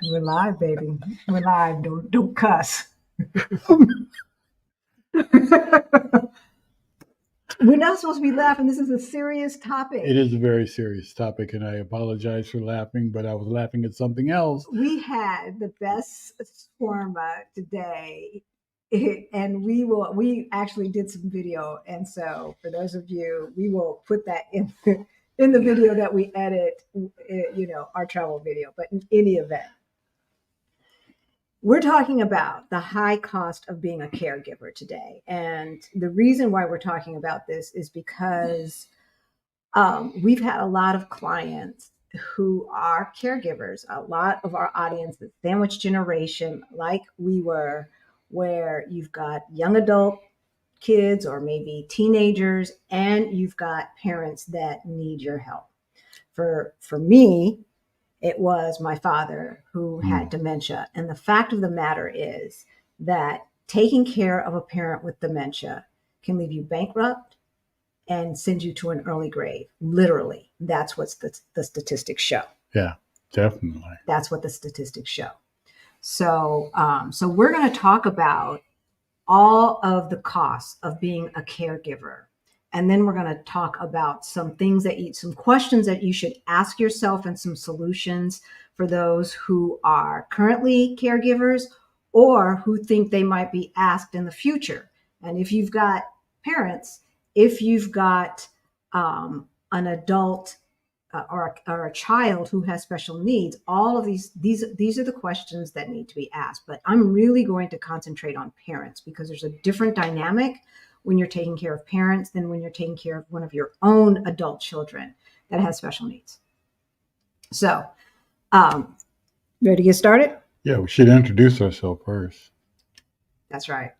We're live, baby. We're live. Don't cuss. We're not supposed to be laughing. This is a serious topic. It is a very serious topic, and I apologize for laughing, but I was laughing at something else. We had the best shawarma today, and we actually did some video. And so for those of you, we will put that in the video that we edit, our travel video. But in any event, we're talking about the high cost of being a caregiver today. And the reason why we're talking about this is because we've had a lot of clients who are caregivers. A lot of our audience, the sandwich generation, like we were, where you've got young adult kids or maybe teenagers, and you've got parents that need your help. For me, it was my father who had dementia. And the fact of the matter is that taking care of a parent with dementia can leave you bankrupt and send you to an early grave. Literally, that's what the statistics show. Yeah, definitely. That's what the statistics show. So we're going to talk about all of the costs of being a caregiver. And then we're going to talk about some questions that you should ask yourself and some solutions for those who are currently caregivers or who think they might be asked in the future. And if you've got parents, if you've got an adult or a child who has special needs, all of these are the questions that need to be asked. But I'm really going to concentrate on parents because there's a different dynamic when you're taking care of parents than when you're taking care of one of your own adult children that has special needs. So, ready to get started? Yeah, we should introduce ourselves first. That's right.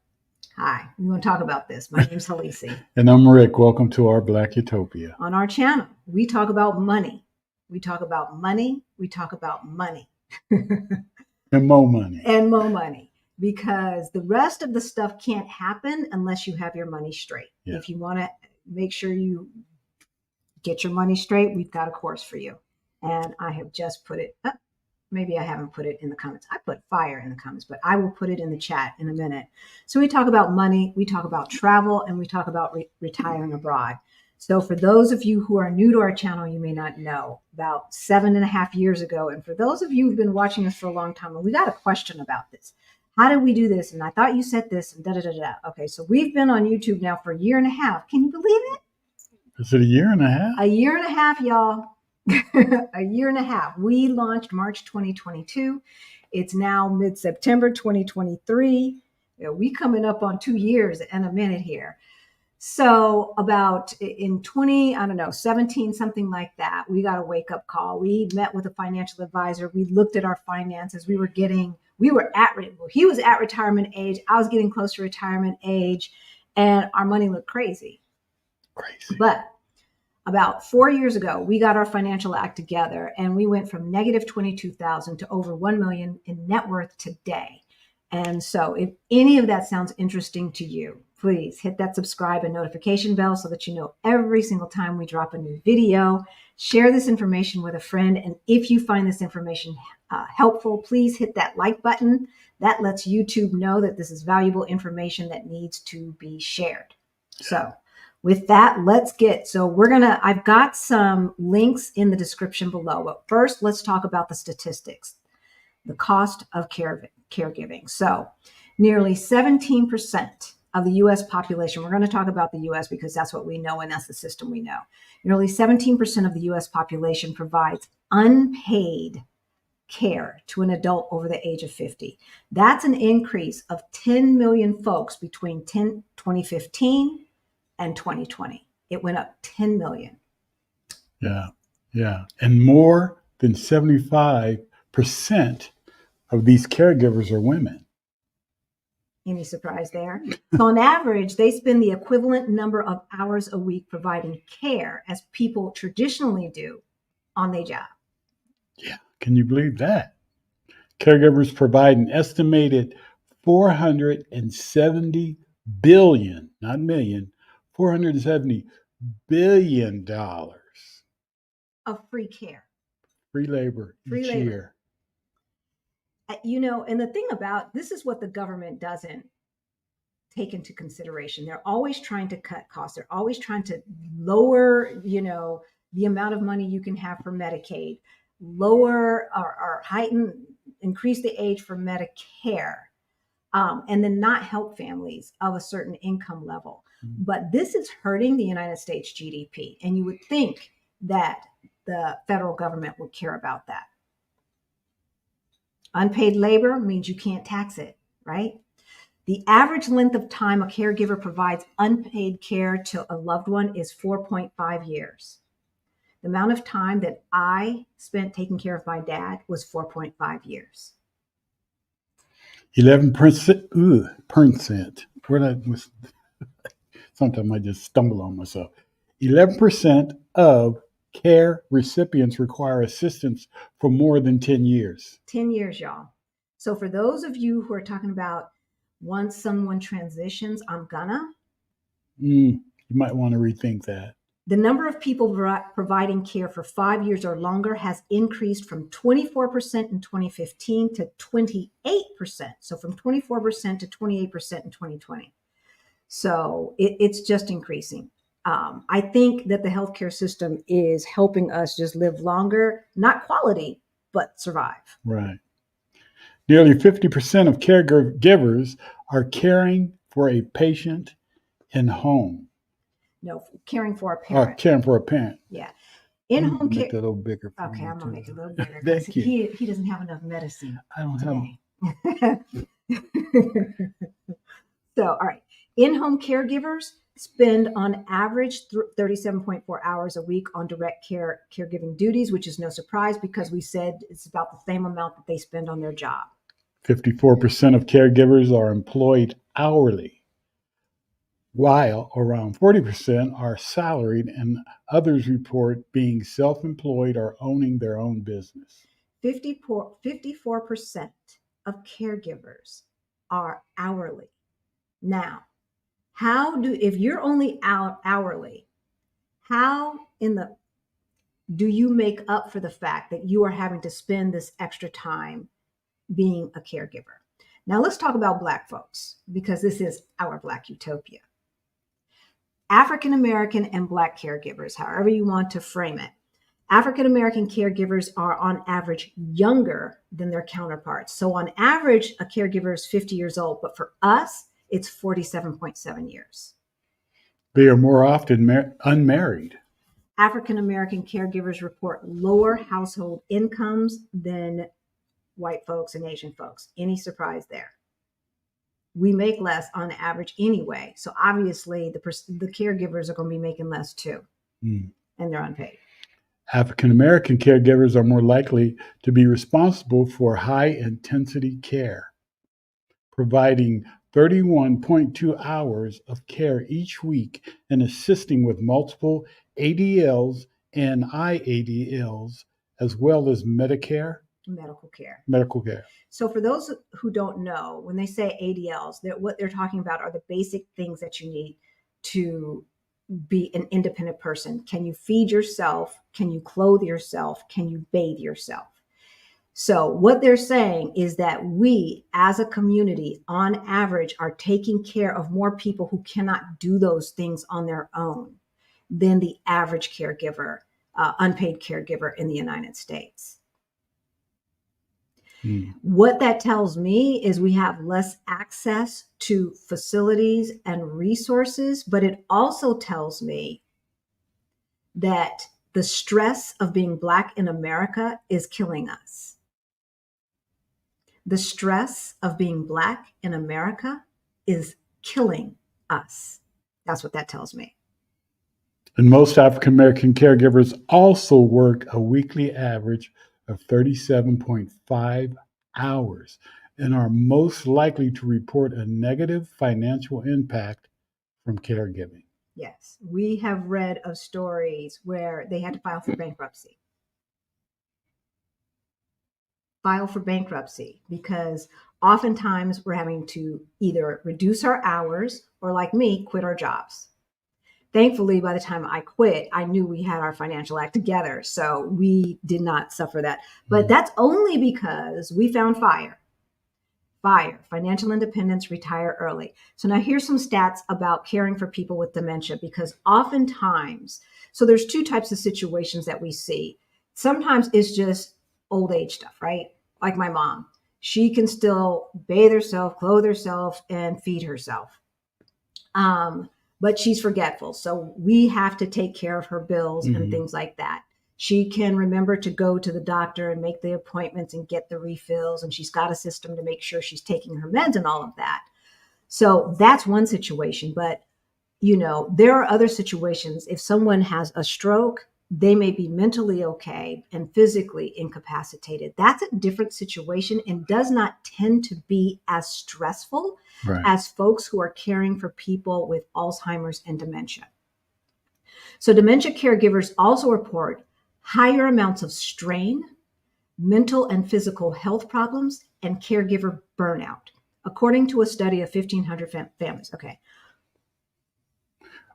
Hi, we want to talk about this. My name's Halisi. And I'm Rick. Welcome to our Black Utopia. On our channel, we talk about money. We talk about money. We talk about money. And more money. And more money. Because the rest of the stuff can't happen unless you have your money straight. Yeah. If you want to make sure you get your money straight, we've got a course for you. And I have just put it up. Maybe I haven't put it in the comments. I put fire in the comments, but I will put it in the chat in a minute. So we talk about money, we talk about travel, and we talk about retiring abroad. So for those of you who are new to our channel, you may not know, about 7.5 years ago, and for those of you who've been watching us for a long time, we got a question about this. How did we do this? And I thought you said this and da-da-da-da. Okay, so we've been on YouTube now for 1.5 years. Can you believe it? Is it 1.5 years? 1.5 years, y'all. 1.5 years. We launched March 2022. It's now mid-September 2023. We coming up on 2 years in a minute here. So about in 17, something like that, we got a wake-up call. We met with a financial advisor. We looked at our finances. He was at retirement age. I was getting close to retirement age, and our money looked crazy. But about 4 years ago, we got our financial act together, and we went from negative 22,000 to over 1 million in net worth today. And so if any of that sounds interesting to you, please hit that subscribe and notification bell so that you know every single time we drop a new video. Share this information with a friend. And if you find this information helpful, please hit that like button. That lets YouTube know that this is valuable information that needs to be shared. So with that, I've got some links in the description below. But first, let's talk about the statistics, the cost of caregiving. So nearly 17% of the U.S. population, we're going to talk about the U.S. because that's what we know and that's the system we know. Nearly 17% of the U.S. population provides unpaid care to an adult over the age of 50. That's an increase of 10 million folks between 2015 and 2020. It went up 10 million. Yeah. And more than 75% of these caregivers are women. Any surprise there? So on average, they spend the equivalent number of hours a week providing care as people traditionally do on their job. Yeah, can you believe that? Caregivers provide an estimated $470 billion, not million, $470 billion of free care. Free labor Free each labor. year. And the thing about this is what the government doesn't take into consideration. They're always trying to cut costs. They're always trying to lower, the amount of money you can have for Medicaid, lower or increase the age for Medicare, and then not help families of a certain income level. But this is hurting the United States GDP. And you would think that the federal government would care about that. Unpaid labor means you can't tax it, right? The average length of time a caregiver provides unpaid care to a loved one is 4.5 years. The amount of time that I spent taking care of my dad was 4.5 years. 11%. Sometimes I just stumble on myself. 11% of care recipients require assistance for more than 10 years. 10 years, y'all. So for those of you who are talking about once someone transitions, I'm gonna. You might want to rethink that. The number of people providing care for 5 years or longer has increased from 24% in 2015 to 28%. So from 24% to 28% in 2020. So it's just increasing. I think that the healthcare system is helping us just live longer, not quality, but survive. Right. Nearly 50% of caregivers are caring for a patient in home. No, caring for a parent. Or caring for a parent. Yeah. In-home care. Make that a little bigger. Okay, I'm gonna make it a little bigger because he doesn't have enough medicine. I don't today. So, all right. In-home caregivers spend on average 37.4 hours a week on direct caregiving duties, which is no surprise because we said it's about the same amount that they spend on their job. 54% of caregivers are employed hourly, while around 40% are salaried, and others report being self-employed or owning their own business. 54% of caregivers are hourly. Now, if you're only out hourly, how do you make up for the fact that you are having to spend this extra time being a caregiver? Now let's talk about Black folks, because this is our Black Utopia. African American and Black caregivers, however you want to frame it. African American caregivers are on average younger than their counterparts. So on average, a caregiver is 50 years old, but for us, it's 47.7 years. They are more often unmarried. African American caregivers report lower household incomes than white folks and Asian folks. Any surprise there? We make less on average anyway. So obviously the caregivers are going to be making less too. And they're unpaid. African American caregivers are more likely to be responsible for high intensity care, providing 31.2 hours of care each week and assisting with multiple ADLs and IADLs, as well as medical care. So for those who don't know, when they say ADLs, what they're talking about are the basic things that you need to be an independent person. Can you feed yourself? Can you clothe yourself? Can you bathe yourself? So what they're saying is that we as a community on average are taking care of more people who cannot do those things on their own than the average caregiver, unpaid caregiver in the United States. What that tells me is we have less access to facilities and resources, but it also tells me that the stress of being Black in America is killing us. The stress of being Black in America is killing us. That's what that tells me. And most African American caregivers also work a weekly average of 37.5 hours and are most likely to report a negative financial impact from caregiving. Yes, we have read of stories where they had to file for bankruptcy. Because oftentimes we're having to either reduce our hours or, like me, quit our jobs. Thankfully, by the time I quit, I knew we had our financial act together. So we did not suffer that. But that's only because we found FIRE, financial independence, retire early. So now here's some stats about caring for people with dementia, because oftentimes, so there's two types of situations that we see. Sometimes it's just old age stuff, right? Like my mom, she can still bathe herself, clothe herself, and feed herself. But she's forgetful. So we have to take care of her bills and things like that. She can remember to go to the doctor and make the appointments and get the refills. And she's got a system to make sure she's taking her meds and all of that. So that's one situation. But, there are other situations. If someone has a stroke, they may be mentally okay and physically incapacitated. That's a different situation and does not tend to be as stressful as folks who are caring for people with Alzheimer's and dementia. So dementia caregivers also report higher amounts of strain, mental and physical health problems, and caregiver burnout, according to a study of 1,500 families. Okay.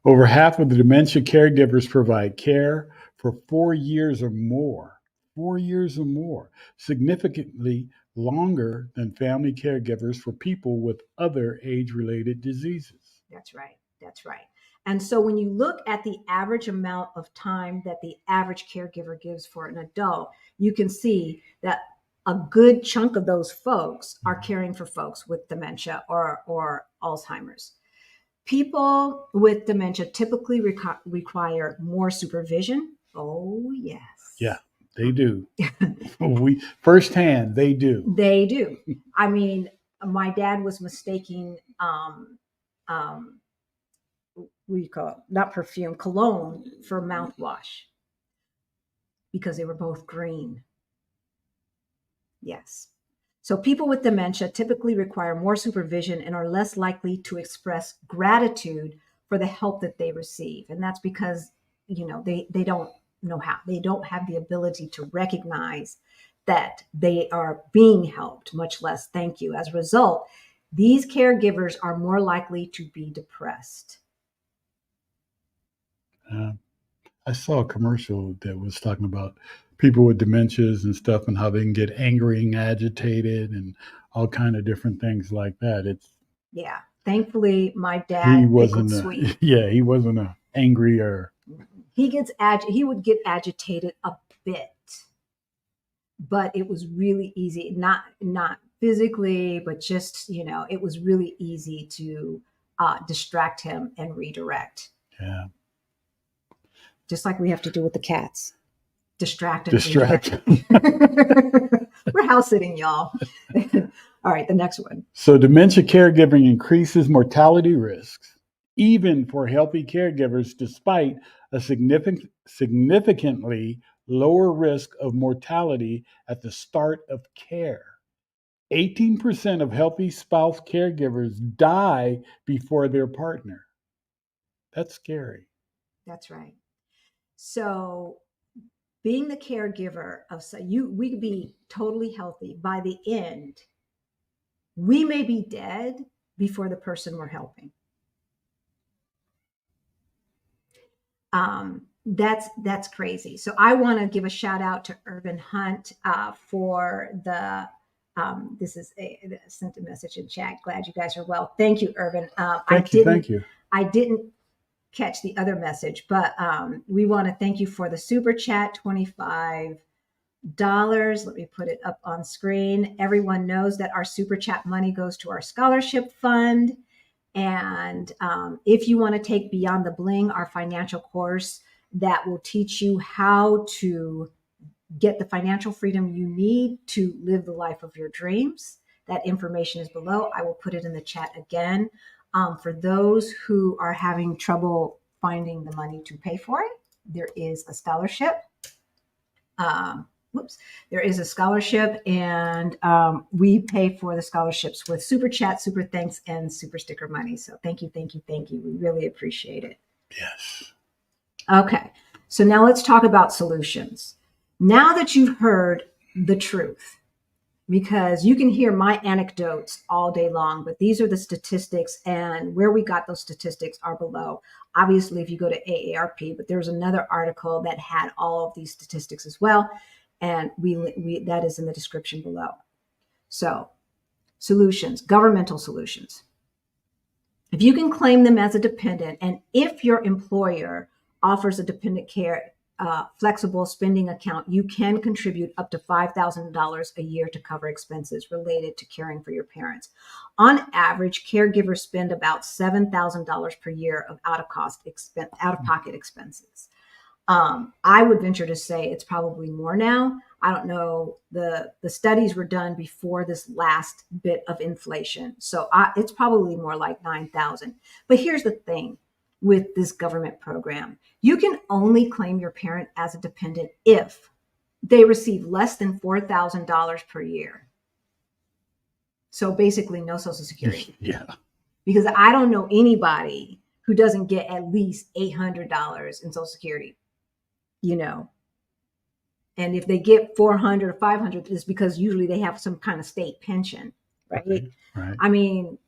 Over half of the dementia caregivers provide care for 4 years or more. 4 years or more, significantly longer than family caregivers for people with other age-related diseases. That's right. That's right. And so when you look at the average amount of time that the average caregiver gives for an adult, you can see that a good chunk of those folks are caring for folks with dementia or Alzheimer's. People with dementia typically require more supervision. Oh, yes. Yeah, they do. We firsthand, they do. They do. I mean, my dad was mistaking we call it, not perfume, cologne for mouthwash because they were both green. Yes. So people with dementia typically require more supervision and are less likely to express gratitude for the help that they receive. And that's because, they don't know how. They don't have the ability to recognize that they are being helped, much less thank you. As a result, these caregivers are more likely to be depressed. I saw a commercial that was talking about people with dementias and stuff and how they can get angry and agitated and all kind of different things like that. Yeah. Thankfully, my dad, he wasn't a angry or he would get agitated a bit, but it was really easy, not physically, but just, it was really easy to distract him and redirect. Yeah. Just like we have to do with the cats. Distract. We're house sitting, y'all. All right, the next one. So dementia caregiving increases mortality risks, even for healthy caregivers, despite a significantly lower risk of mortality at the start of care. 18% of healthy spouse caregivers die before their partner. That's scary. That's right. So being the caregiver of we could be totally healthy. By the end, we may be dead before the person we're helping. That's crazy. So I want to give a shout out to Irvin Hunt for the this is sent a message in chat. Glad you guys are well. Thank you, Irvin. Thank you. I didn't catch the other message, but we want to thank you for the super chat, $25. Let me put it up on screen. Everyone knows that our super chat money goes to our scholarship fund. And if you want to take Beyond the Bling, our financial course that will teach you how to get the financial freedom you need to live the life of your dreams, that information is below. I will put it in the chat again. For those who are having trouble finding the money to pay for it, there is a scholarship. There is a scholarship, and we pay for the scholarships with super chat, super thanks, and super sticker money. So thank you. We really appreciate it. Yes. Okay. So now let's talk about solutions. Now that you've heard the truth, because you can hear my anecdotes all day long, but these are the statistics, and where we got those statistics are below. Obviously, if you go to AARP, but there's another article that had all of these statistics as well, and we that is in the description below. So, solutions, governmental solutions. If you can claim them as a dependent, and if your employer offers a dependent care flexible spending account, you can contribute up to $5,000 a year to cover expenses related to caring for your parents. On average, caregivers spend about $7,000 per year of out-of-pocket expenses. I would venture to say it's probably more now. I don't know. The studies were done before this last bit of inflation, so it's probably more like 9,000. But here's the thing with this government program: you can only claim your parent as a dependent if they receive less than $4,000 per year. So basically, no Social Security. Yeah. Because I don't know anybody who doesn't get at least $800 in Social Security. And if they get 400 or 500, it's because usually they have some kind of state pension, right? Right. I mean,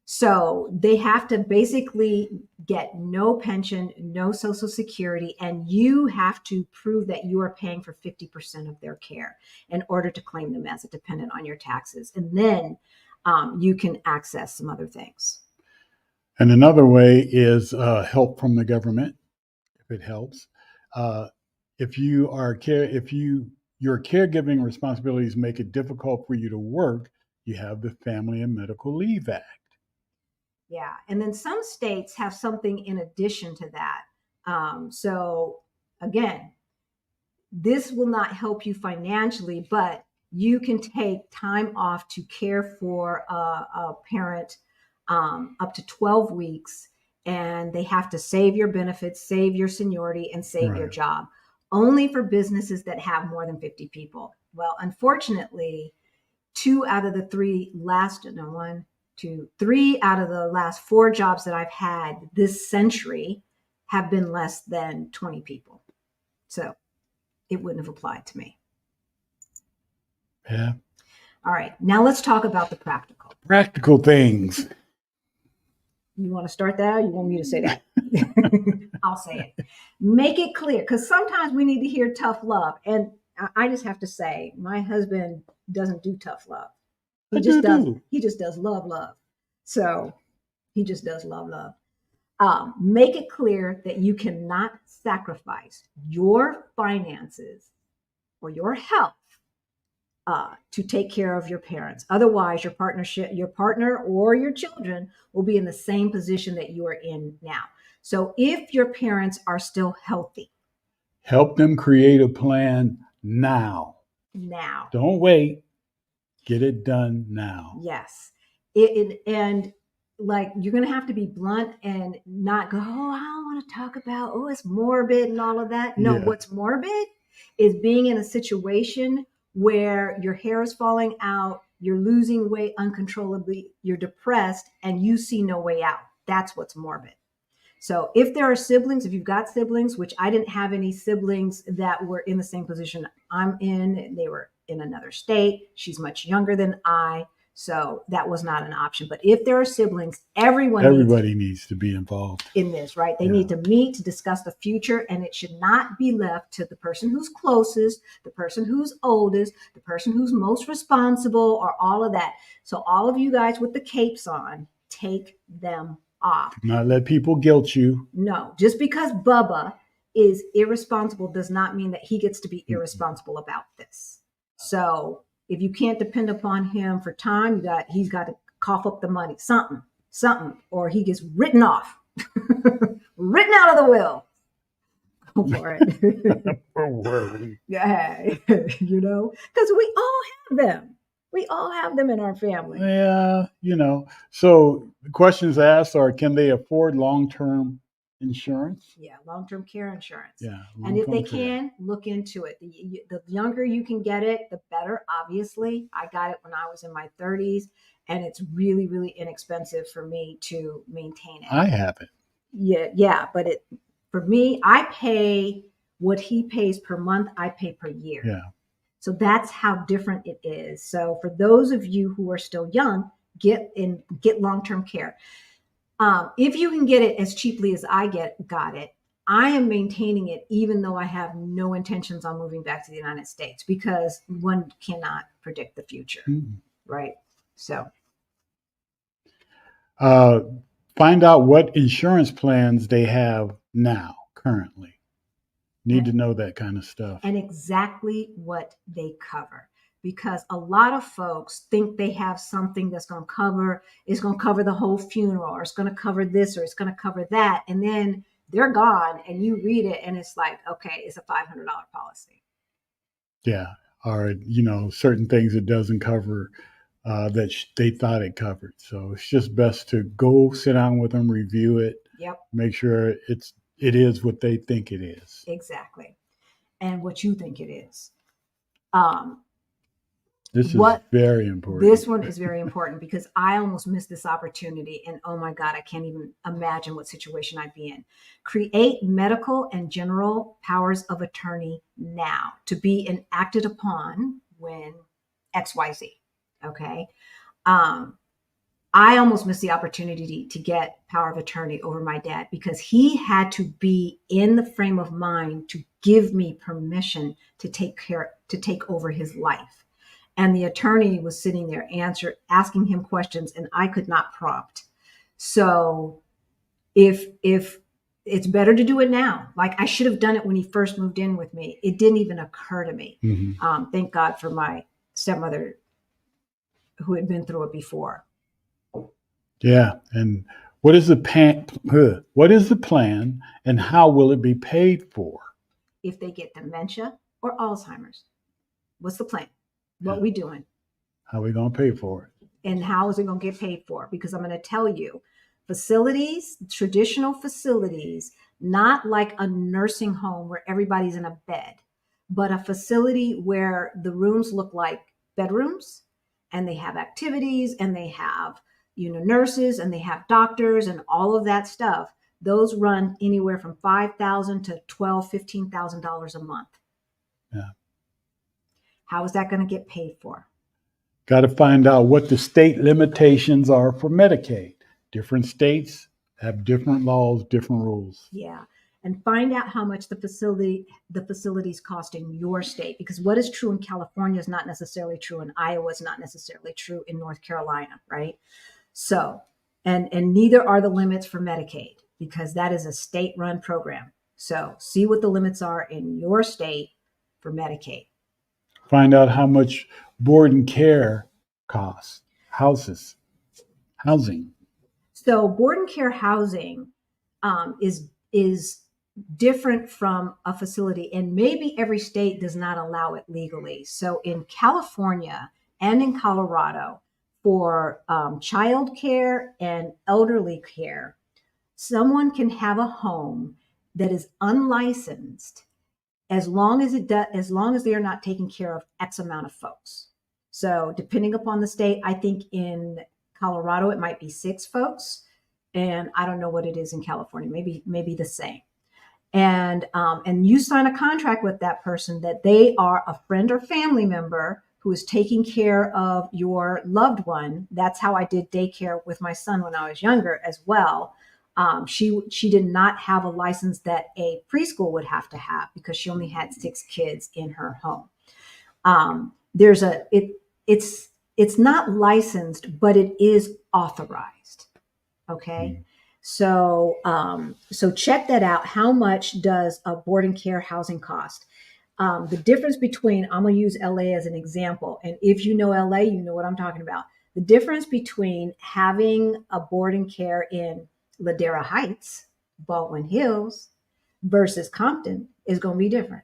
so they have to basically get no pension, no Social Security, and you have to prove that you are paying for 50% of their care in order to claim them as a dependent on your taxes. And then you can access some other things. And another way is help from the government, if it helps. If your caregiving responsibilities make it difficult for you to work, you have the Family and Medical Leave Act. Yeah, and then some states have something in addition to that. So again, this will not help you financially, but you can take time off to care for a parent up to 12 weeks, and they have to save your benefits, save your seniority, and save your job. Only for businesses that have more than 50 people. Well, unfortunately, three out of the last 4 jobs that I've had this century have been less than 20 people. So it wouldn't have applied to me. Yeah. All right. Now let's talk about the practical. Practical things. You want to start that, or you want me to say that? I'll say it. Make it clear, because sometimes we need to hear tough love. And I just have to say, my husband doesn't do tough love. He just does love. So he just does love. Make it clear that you cannot sacrifice your finances or your health to take care of your parents. Otherwise, your partner or your children will be in the same position that you are in now. So if your parents are still healthy, help them create a plan now. Don't wait. Get it done now. Yes. And like, you're going to have to be blunt and not go, oh, I don't want to talk about, oh, it's morbid and all of that. No, What's morbid is being in a situation where your hair is falling out, you're losing weight uncontrollably, you're depressed, and you see no way out. That's what's morbid. So if there are siblings, if you've got siblings, which I didn't have any siblings that were in the same position I'm in, they were in another state. She's much younger than I. So that was not an option. But if there are siblings, everybody needs to be involved in this, right? They need to meet to discuss the future, and it should not be left to the person who's closest, the person who's oldest, the person who's most responsible, or all of that. So all of you guys with the capes on, take them off. Do not let people guilt you. No, just because Bubba is irresponsible does not mean that he gets to be irresponsible about this. So if you can't depend upon him for time, he's got to cough up the money, something, or he gets written off, written out of the will. Go for it. Yeah, because we all have them. We all have them in our family. Yeah, So the questions asked are, can they afford long-term insurance? Yeah, long-term care insurance. Yeah. And if they can, look into it. The younger you can get it, the better, obviously. I got it when I was in my 30s, and it's really, really inexpensive for me to maintain it. I have it. Yeah, but for me, I pay what he pays per month, I pay per year. Yeah. So that's how different it is. So for those of you who are still young, get long-term care. If you can get it as cheaply as I got it, I am maintaining it even though I have no intentions on moving back to the United States, because one cannot predict the future, right? So Find out what insurance plans they have now, currently. Need to know that kind of stuff. And exactly what they cover. Because a lot of folks think they have something that's going to cover the whole funeral, or it's going to cover this, or it's going to cover that. And then they're gone and you read it and it's like, okay, it's a $500 policy. Yeah. Or, certain things it doesn't cover that they thought it covered. So it's just best to go sit down with them, review it. Yep. Make sure it is what they think it is. Exactly. And what you think it is. This is very important. This one is very important because I almost missed this opportunity. And oh my God, I can't even imagine what situation I'd be in. Create medical and general powers of attorney now to be enacted upon when XYZ. Okay. I almost missed the opportunity to get power of attorney over my dad because he had to be in the frame of mind to give me permission to take over his life. And the attorney was sitting there asking him questions, and I could not prompt. So if it's better to do it now, like I should have done it when he first moved in with me. It didn't even occur to me. Mm-hmm. Thank God for my stepmother who had been through it before. Yeah. And what is the plan and how will it be paid for? If they get dementia or Alzheimer's, what's the plan? What we doing? How are we going to pay for it? And how is it going to get paid for? Because I'm going to tell you, facilities, traditional facilities, not like a nursing home where everybody's in a bed, but a facility where the rooms look like bedrooms and they have activities and they have, nurses and they have doctors and all of that stuff. Those run anywhere from $5,000 to $12,000, $15,000 a month. Yeah. How is that going to get paid for? Got to find out what the state limitations are for Medicaid. Different states have different laws, different rules. Yeah. And find out how much the facilities cost in your state, because what is true in California is not necessarily true in Iowa, is not necessarily true in North Carolina, right? So, and neither are the limits for Medicaid, because that is a state-run program. So see what the limits are in your state for Medicaid. Find out how much board and care costs, housing. So board and care housing is different from a facility, and maybe every state does not allow it legally. So in California and in Colorado, for child care and elderly care, someone can have a home that is unlicensed as long as they are not taking care of X amount of folks. So depending upon the state, I think in Colorado it might be 6 folks, and I don't know what it is in California. Maybe the same. And you sign a contract with that person that they are a friend or family member who is taking care of your loved one. That's how I did daycare with my son when I was younger as well. She did not have a license that a preschool would have to have because she only had 6 kids in her home. It's not licensed, but it is authorized. Okay. So check that out. How much does a board and care housing cost? The difference between, I'm going to use LA as an example. And if you know LA, you know what I'm talking about. The difference between having a board and care in Ladera Heights, Baldwin Hills versus Compton is going to be different.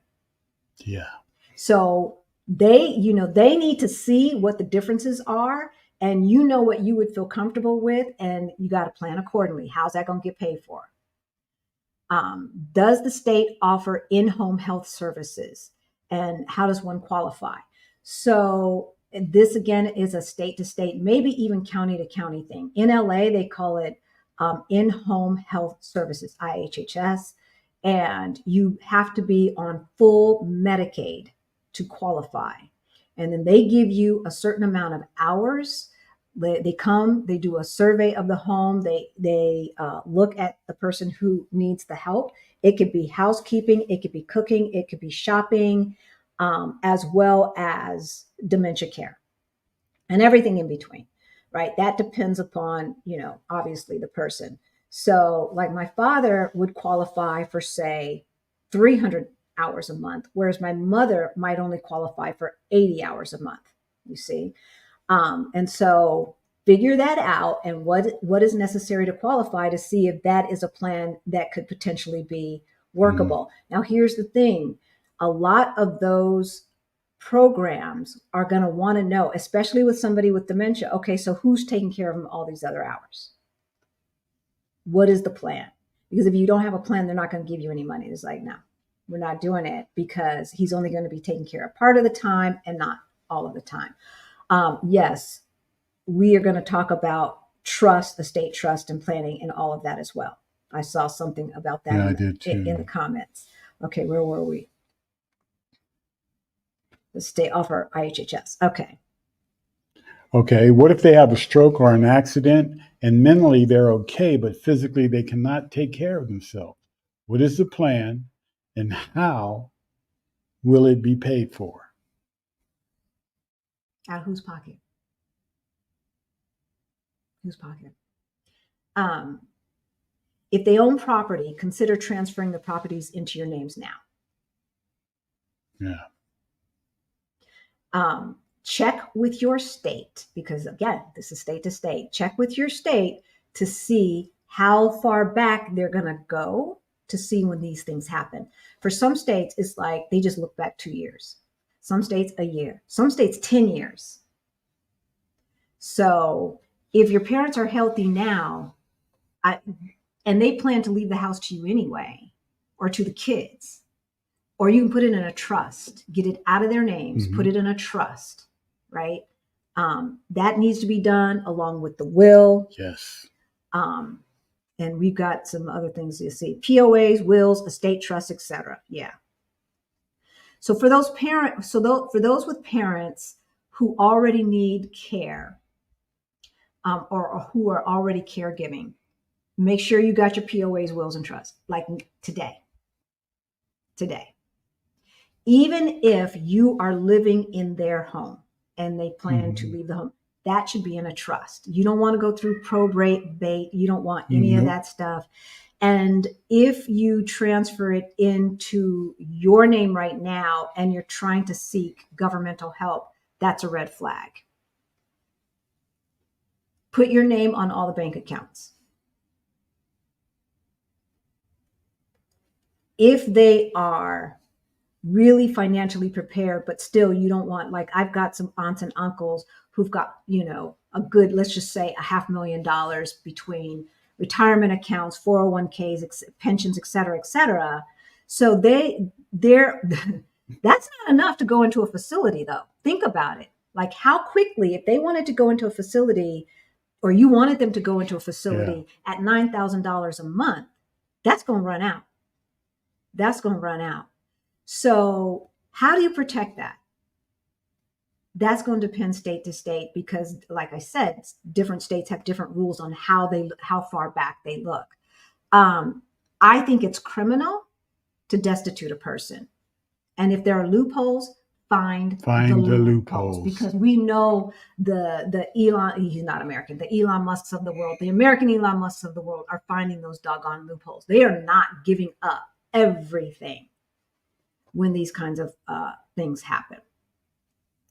Yeah. So they need to see what the differences are, and what you would feel comfortable with, and you got to plan accordingly. How's that going to get paid for? Does the state offer in-home health services, and how does one qualify? So this again is a state to state, maybe even county to county thing. In LA, they call it in-home health services, IHHS, and you have to be on full Medicaid to qualify. And then they give you a certain amount of hours. They come, they do a survey of the home. They look at the person who needs the help. It could be housekeeping, it could be cooking, it could be shopping, as well as dementia care and everything in between, right? That depends upon, obviously the person. So like my father would qualify for, say, 300 hours a month, whereas my mother might only qualify for 80 hours a month, you see? And so figure that out and what is necessary to qualify to see if that is a plan that could potentially be workable. Now, here's the thing. A lot of those programs are going to want to know, especially with somebody with dementia, okay, so who's taking care of them all these other hours? What is the plan? Because if you don't have a plan, they're not going to give you any money. It's like, no, we're not doing it because he's only going to be taken care of part of the time and not all of the time. Yes, we are going to talk about trust, estate trust and planning and all of that as well. I saw something about that I did too. in the comments. Okay, where were we? The state offer IHHS. Okay. Okay, what if they have a stroke or an accident and mentally they're okay, but physically they cannot take care of themselves? What is the plan and how will it be paid for? Out of whose pocket? Whose pocket? If they own property, consider transferring the properties into your names now. Yeah. Check with your state, because again, this is state to state. Check with your state to see how far back they're going to go to see when these things happen. For some states, it's like they just look back 2 years. Some states, a year. Some states, 10 years. So if your parents are healthy now, and they plan to leave the house to you anyway, or to the kids, or you can put it in a trust, get it out of their names, put it in a trust, right? That needs to be done along with the will. Yes. And we've got some other things you see: POAs, wills, estate trusts, etc. Yeah. So for those parents, for those with parents who already need care, or who are already caregiving, make sure you got your POAs, wills, and trusts, like today. Even if you are living in their home and they plan to leave the home, that should be in a trust. You don't want to go through probate. You don't want any of that stuff. And if you transfer it into your name right now and you're trying to seek governmental help, that's a red flag. Put your name on all the bank accounts. If they are really financially prepared, but still you don't want, like I've got some aunts and uncles who've got, a good, let's just say $500,000 between retirement accounts, 401ks, pensions, et cetera. So they're that's not enough to go into a facility though. Think about it. Like how quickly, if they wanted to go into a facility or you wanted them to go into a facility at $9,000 a month, that's going to run out. So how do you protect that? That's going to depend state to state because, like I said, different states have different rules on how far back they look. I think it's criminal to destitute a person. And if there are loopholes, find the loopholes. Because we know the Elon, he's not American, the Elon Musks of the world, the American Elon Musks of the world are finding those doggone loopholes. They are not giving up everything when these kinds of things happen.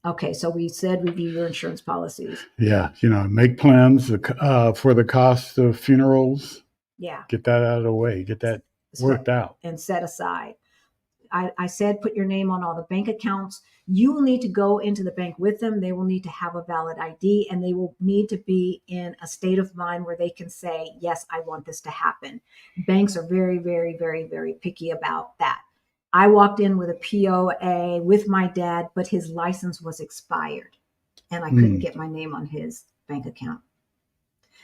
Okay, so we said review your insurance policies. Yeah, make plans for the cost of funerals. Yeah. Get that out of the way. Get that worked out. And set aside. I said put your name on all the bank accounts. You will need to go into the bank with them. They will need to have a valid ID, and they will need to be in a state of mind where they can say, yes, I want this to happen. Banks are very, very, very, very picky about that. I walked in with a POA with my dad, but his license was expired and I couldn't get my name on his bank account.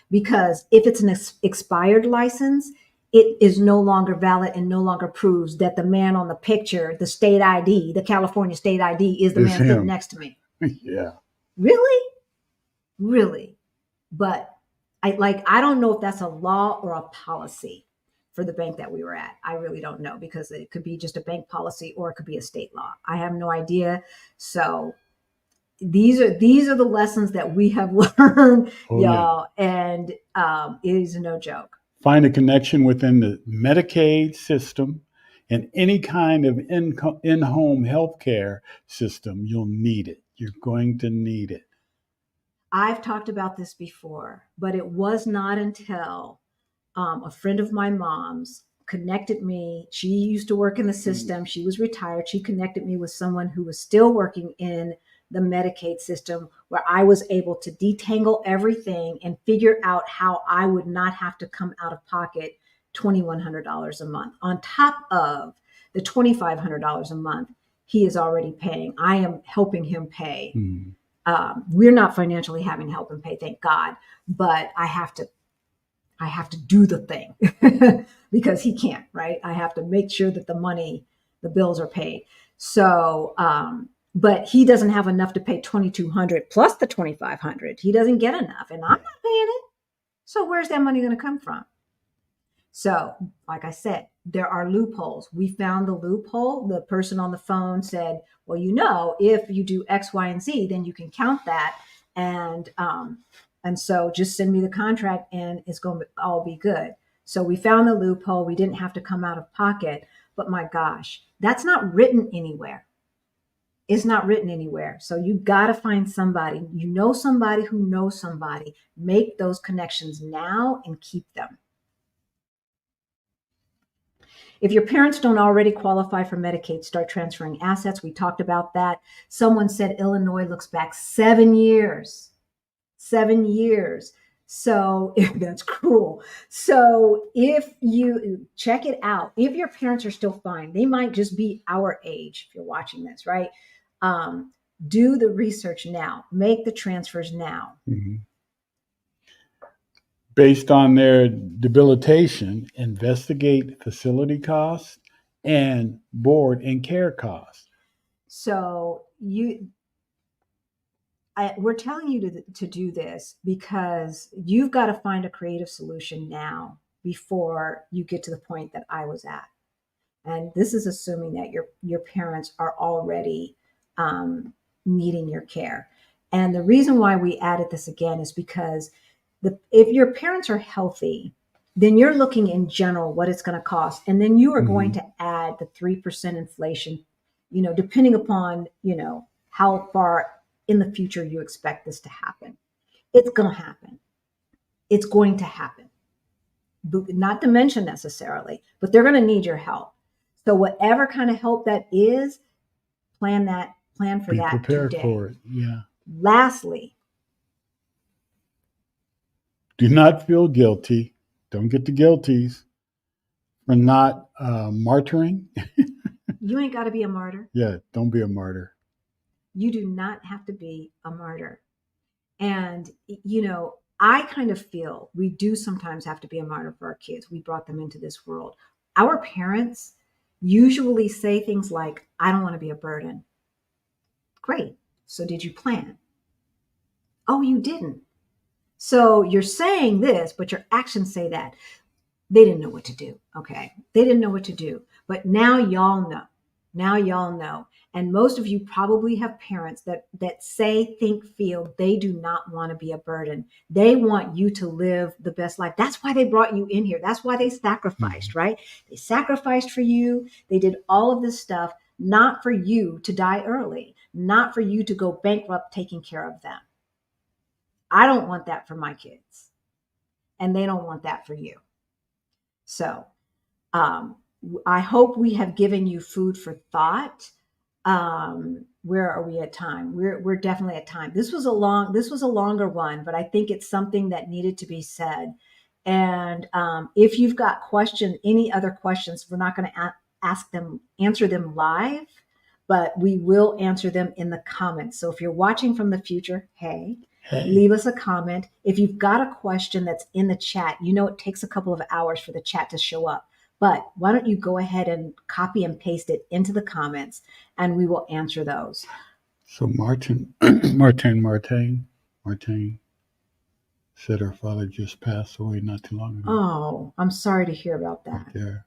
Because if it's an expired license, it is no longer valid and no longer proves that the man on the picture, the state ID, the California state ID, is the It's man sitting him. next to me. Yeah. Really? Really? But I don't know if that's a law or a policy for the bank that we were at. I really don't know, because it could be just a bank policy or it could be a state law. I have no idea. So these are the lessons that we have learned, Oh, yeah. y'all, and it is no joke. Find a connection within the Medicaid system and any kind of in-home healthcare system. You'll need it. You're going to need it. I've talked about this before, but it was not until a friend of my mom's connected me. She used to work in the system. She was retired. She connected me with someone who was still working in the Medicaid system, where I was able to detangle everything and figure out how I would not have to come out of pocket $2,100 a month on top of the $2,500 a month he is already paying. I am helping him pay. We're not financially having to help him pay, thank God, but I have to do the thing because he can't, right? I have to make sure that the bills are paid. So, but he doesn't have enough to pay $2,200 plus the $2,500. He doesn't get enough, and I'm not paying it. So where's that money going to come from? So, like I said, there are loopholes. We found the loophole. The person on the phone said, well, if you do X, Y, and Z, then you can count that. And so just send me the contract and it's going to all be good. So we found the loophole. We didn't have to come out of pocket. But my gosh, that's not written anywhere. It's not written anywhere. So you got to find somebody, somebody who knows somebody, make those connections now and keep them. If your parents don't already qualify for Medicaid, start transferring assets. We talked about that. Someone said Illinois looks back 7 years. 7 years. So that's cruel. So if you check it out, if your parents are still fine, they might just be our age if you're watching this, right? Do the research now. Make the transfers now. Mm-hmm. Based on their debilitation, investigate facility costs and board and care costs. So we're telling you to do this because you've got to find a creative solution now before you get to the point that I was at. And this is assuming that your parents are already needing your care. And the reason why we added this again is because if your parents are healthy, then you're looking in general what it's going to cost. And then you are going to add the 3% inflation, depending upon, how far in the future you expect this to happen. It's going to happen. It's going to happen. Not dementia necessarily, but they're going to need your help. So whatever kind of help that is, plan for that. Be prepared today. For it. Yeah. Lastly, do not feel guilty. Don't get the guilties for not martyring. You ain't got to be a martyr. Yeah, don't be a martyr. You do not have to be a martyr. And, I kind of feel we do sometimes have to be a martyr for our kids. We brought them into this world. Our parents usually say things like, I don't want to be a burden. Great. So did you plan? Oh, you didn't. So you're saying this, but your actions say that. They didn't know what to do. Okay. They didn't know what to do. But now y'all know. Now y'all know. And most of you probably have parents that say, think, feel they do not want to be a burden. They want you to live the best life. That's why they brought you in here. That's why they sacrificed, right? They sacrificed for you. They did all of this stuff, not for you to die early, not for you to go bankrupt taking care of them. I don't want that for my kids. And they don't want that for you. So I hope we have given you food for thought. Where are we at time? We're definitely at time. This was a longer one, but I think it's something that needed to be said. And if you've got any other questions, we're not going to answer them live, but we will answer them in the comments. So if you're watching from the future, hey, Hey. Leave us a comment. If you've got a question that's in the chat, it takes a couple of hours for the chat to show up. But why don't you go ahead and copy and paste it into the comments, and we will answer those. So Martin said her father just passed away not too long ago. Oh, I'm sorry to hear about that. Right there.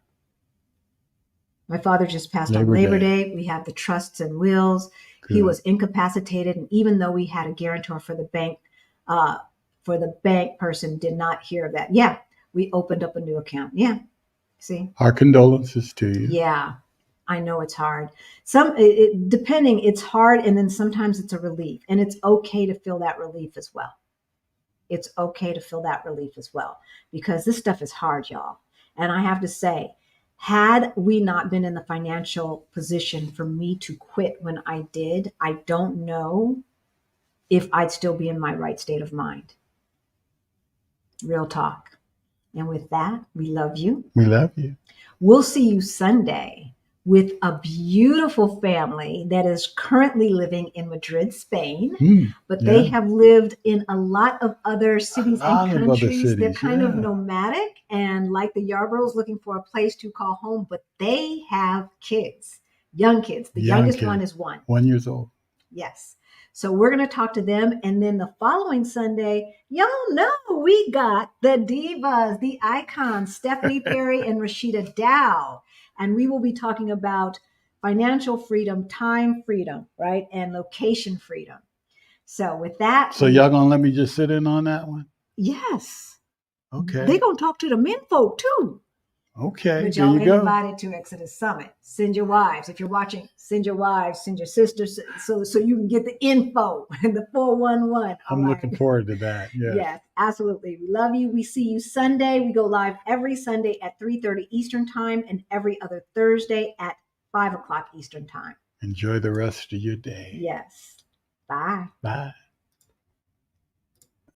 My father just passed on Labor Day. We have the trusts and wills. Good. He was incapacitated, and even though we had a guarantor for the bank person did not hear of that. Yeah, we opened up a new account. Yeah, see. Our condolences to you. Yeah, I know it's hard. Depending, it's hard, and then sometimes it's a relief, and it's okay to feel that relief as well. It's okay to feel that relief as well, because this stuff is hard, y'all. And I have to say, had we not been in the financial position for me to quit when I did, I don't know if I'd still be in my right state of mind. Real talk. And with that, we love you. We love you. We'll see you Sunday with a beautiful family that is currently living in Madrid, Spain, but they have lived in a lot of other cities and countries. They're kind of nomadic, and like the Yarboroughs, looking for a place to call home, but they have kids, young kids. The youngest one is 1. 1 year old. Yes. So we're going to talk to them. And then the following Sunday, y'all know we got the divas, the icons, Stephanie Perry and Rashida Dow. And we will be talking about financial freedom, time freedom, right? And location freedom. So with that. So y'all going to let me just sit in on that one? Yes. Okay. They're going to talk to the men folk too. Okay. But y'all get invited to Exodus Summit. Send your wives. If you're watching, send your wives, send your sisters, so you can get the info and the 411. I'm looking forward to that. Yes, absolutely. We love you. We see you Sunday. We go live every Sunday at 3:30 Eastern Time and every other Thursday at 5 o'clock Eastern Time. Enjoy the rest of your day. Yes. Bye. Bye.